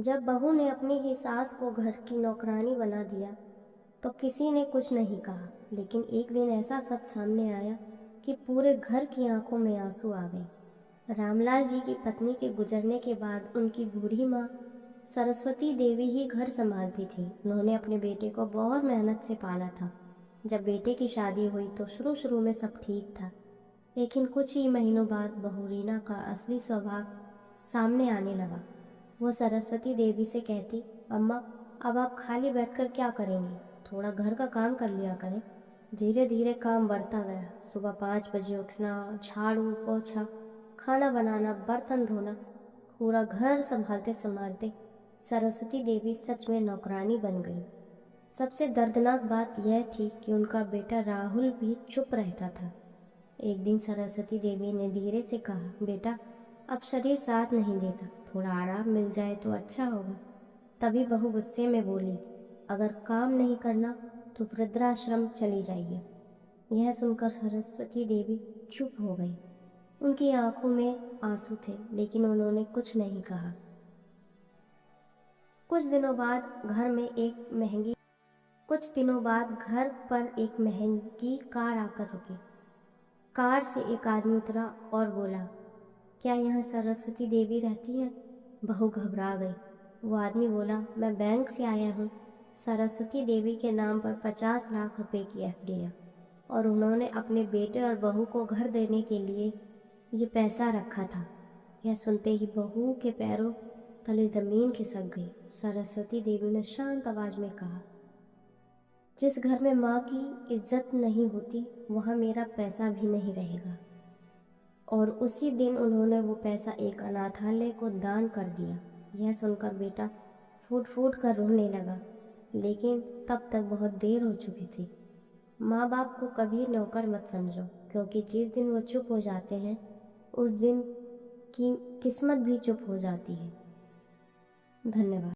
जब बहू ने अपनी ही सास को घर की नौकरानी बना दिया तो किसी ने कुछ नहीं कहा, लेकिन एक दिन ऐसा सच सामने आया कि पूरे घर की आंखों में आंसू आ गए। रामलाल जी की पत्नी के गुजरने के बाद उनकी बूढ़ी माँ सरस्वती देवी ही घर संभालती थी। उन्होंने अपने बेटे को बहुत मेहनत से पाला था। जब बेटे की शादी हुई तो शुरू शुरू में सब ठीक था, लेकिन कुछ ही महीनों बाद बहू रीना का असली स्वभाव सामने आने लगा। वो सरस्वती देवी से कहती, अम्मा अब आप खाली बैठकर क्या करेंगी, थोड़ा घर का काम कर लिया करें। धीरे धीरे काम बढ़ता गया। सुबह 5 बजे उठना, झाड़ू पोछा, खाना बनाना, बर्तन धोना, पूरा घर संभालते संभालते सरस्वती देवी सच में नौकरानी बन गई। सबसे दर्दनाक बात यह थी कि उनका बेटा राहुल भी चुप रहता था। एक दिन सरस्वती देवी ने धीरे से कहा, बेटा अब शरीर साथ नहीं देता, थोड़ा आराम मिल जाए तो अच्छा होगा। तभी बहू गुस्से में बोली, अगर काम नहीं करना तो वृद्धाश्रम चली जाइए। यह सुनकर सरस्वती देवी चुप हो गई। उनकी आंखों में आंसू थे, लेकिन उन्होंने कुछ नहीं कहा। कुछ दिनों बाद घर पर एक महंगी कार आकर रुकी। कार से एक आदमी उतरा और बोला, क्या यहाँ सरस्वती देवी रहती हैं? बहू घबरा गई। वो आदमी बोला, मैं बैंक से आया हूँ। सरस्वती देवी के नाम पर 50 लाख रुपए की एफडी है और उन्होंने अपने बेटे और बहू को घर देने के लिए ये पैसा रखा था। यह सुनते ही बहू के पैरों तले जमीन खिसक गई। सरस्वती देवी ने शांत आवाज में कहा, जिस घर में माँ की इज्जत नहीं होती वहाँ मेरा पैसा भी नहीं रहेगा। और उसी दिन उन्होंने वो पैसा एक अनाथालय को दान कर दिया। यह सुनकर बेटा फूट फूट कर रोने लगा, लेकिन तब तक बहुत देर हो चुकी थी। माँ बाप को कभी नौकर मत समझो, क्योंकि जिस दिन वो चुप हो जाते हैं उस दिन की किस्मत भी चुप हो जाती है। धन्यवाद।